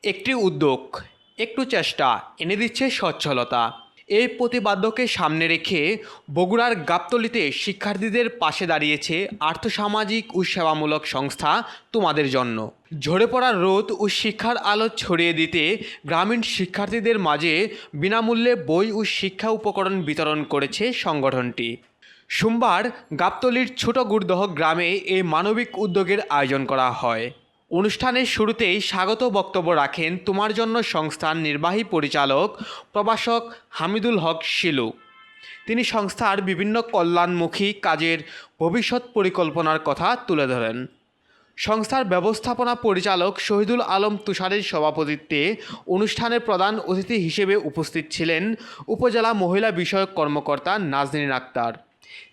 একটি উদ্যোগ, একটু চেষ্টা এনে দিচ্ছে সচ্ছলতা। এই প্রতিপাদ্যকে সামনে রেখে বগুড়ার গাবতলীতে শিক্ষার্থীদের পাশে দাঁড়িয়েছে আর্থসামাজিক ও সেবামূলক সংস্থা তোমাদের জন্য। ঝরে পড়া রোদ ও শিক্ষার আলো ছড়িয়ে দিতে গ্রামীণ শিক্ষার্থীদের মাঝে বিনামূল্যে বই ও শিক্ষা উপকরণ বিতরণ করেছে সংগঠনটি। সোমবার গাবতলীর ছোট গুড়দহ গ্রামে এই মানবিক উদ্যোগের আয়োজন করা হয়। অনুষ্ঠানের শুরুতেই স্বাগত বক্তব্য রাখেন তোমার জন্য সংস্থার নির্বাহী পরিচালক প্রভাষক হামিদুল হক শিলু। তিনি সংস্থার বিভিন্ন কল্যাণমুখী কাজের ভবিষ্যৎ পরিকল্পনার কথা তুলে ধরেন। সংস্থার ব্যবস্থাপনা পরিচালক শহীদুল আলম তুষারের সভাপতিত্বে অনুষ্ঠানের প্রধান অতিথি হিসেবে উপস্থিত ছিলেন উপজেলা মহিলা বিষয়ক কর্মকর্তা নাজনীন আক্তার।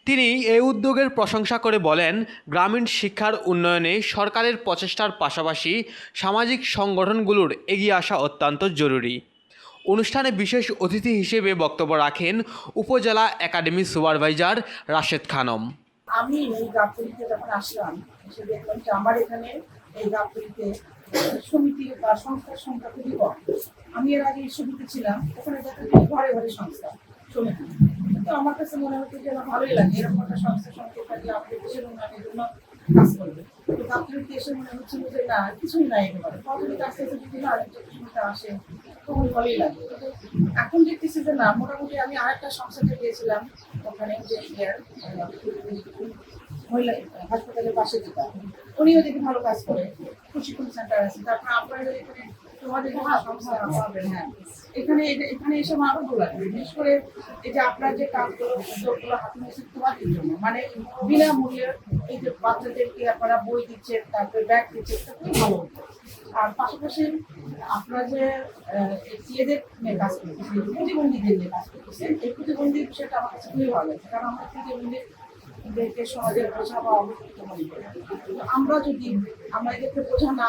তিনি এই উদ্যোগের প্রশংসা করে বলেন, গ্রামীণ শিক্ষার উন্নয়নে সরকারের প্রচেষ্টার পাশাপাশি সামাজিক সংগঠনগুলোর এগিয়ে আসা অত্যন্ত জরুরি। অনুষ্ঠানে বিশেষ অতিথি হিসেবে বক্তব্য রাখেন উপজেলা একাডেমি সুপারভাইজার রাশেদ খানম। আমি এই গাবতলীতে যখন আসলাম এসে দেখলাম যে আমার এখানে এই গাবতলীতে সমিতি বা সংস্থার সংখ্যা খুবই কম। আমি এর আগে সমিতি ছিলাম, ওখানে দেখা যায় ঘরে ঘরে সংস্থা সমিতি। কিন্তু আমার কাছে মনে হতো যে আমার ভালোই লাগে এরকম একটা সংস্থার সঙ্গে থাকলে আমাদের দেশের উন্নয়নের জন্য কাজ করবে। তো গাবতলীতে এসে মনে হচ্ছিল যে না, কিছুই নাই একেবারে কতদিন আস্তে আস্তে যদি না সময়টা আসে তখন ভালোই লাগে। কিন্তু এখন দেখতেছি যে না, মোটামুটি আমি আরেকটা সংস্থাতে গিয়েছিলাম, ওখানে যে মহিলা হাসপাতালের পাশে যেটা, উনিও দেখি ভালো কাজ করে, প্রশিক্ষণ সেন্টার আছে। তারপর আপনারা এখানে তোমাদের সংস্থা পাবেন। হ্যাঁ, এখানে এখানে এসে আমার ভালো লাগে, বিশেষ করে এই যে আপনার যে কাজগুলো উদ্যোগগুলো হাতে নিয়েছে তোমাদের জন্য, মানে বিনামূল্যে এই যে বাচ্চাদেরকে আপনারা বই দিচ্ছেন, তারপরে ব্যাগ দিচ্ছেন, এটা খুবই ভালো। আর পাশাপাশি আপনারা যে ছেলেদের নিয়ে কাজ করতেছেন, প্রতিবন্ধীদের নিয়ে কাজ করতেছেন, এই প্রতিবন্ধী বিষয়টা আমার কাছে খুবই ভালো লাগছে। কারণ আমরা প্রতিবন্ধীদেরকে সমাজের বোঝা বা অবহেলিত মনে করি। আমরা যদি আমরা এদেরকে বোঝা না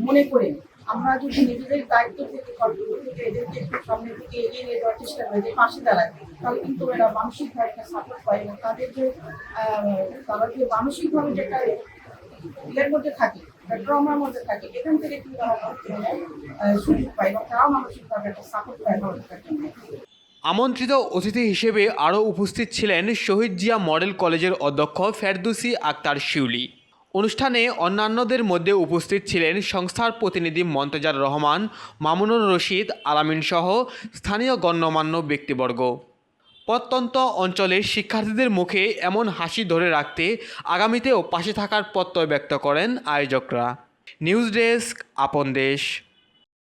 মনে করি, আমরা যদি নিজেদের দায়িত্ব থেকে কর্তব্য থেকে এদেরকে একটু সামনের দিকে এগিয়ে নিয়ে যাওয়ার চেষ্টা করি, যে পাশে দাঁড়ায়, তাহলে কিন্তু এরা মানসিকভাবে একটা সাপোর্ট পায় এবং তাদের যে তারা যে মানসিকভাবে যেটা এর মধ্যে থাকে, ট্রমার মধ্যে থাকে, এখান থেকে কিন্তু সুযোগ পায় এবং তারাও মানসিকভাবে একটা সাপোর্ট পায় ভালোটার জন্য। আমন্ত্রিত অতিথি হিসেবে আরও উপস্থিত ছিলেন শহীদ জিয়া মডেল কলেজের অধ্যক্ষ ফেরদৌসী আক্তার শিউলি। অনুষ্ঠানে অন্যান্যদের মধ্যে উপস্থিত ছিলেন সংস্থার প্রতিনিধি মন্তেজার রহমান, মামুনুর রশিদ, আলামিন সহ স্থানীয় গণ্যমান্য ব্যক্তিবর্গ। প্রত্যন্ত অঞ্চলের শিক্ষার্থীদের মুখে এমন হাসি ধরে রাখতে আগামীতেও পাশে থাকার প্রত্যয় ব্যক্ত করেন আয়োজকরা। নিউজ ডেস্ক, আপন দেশ।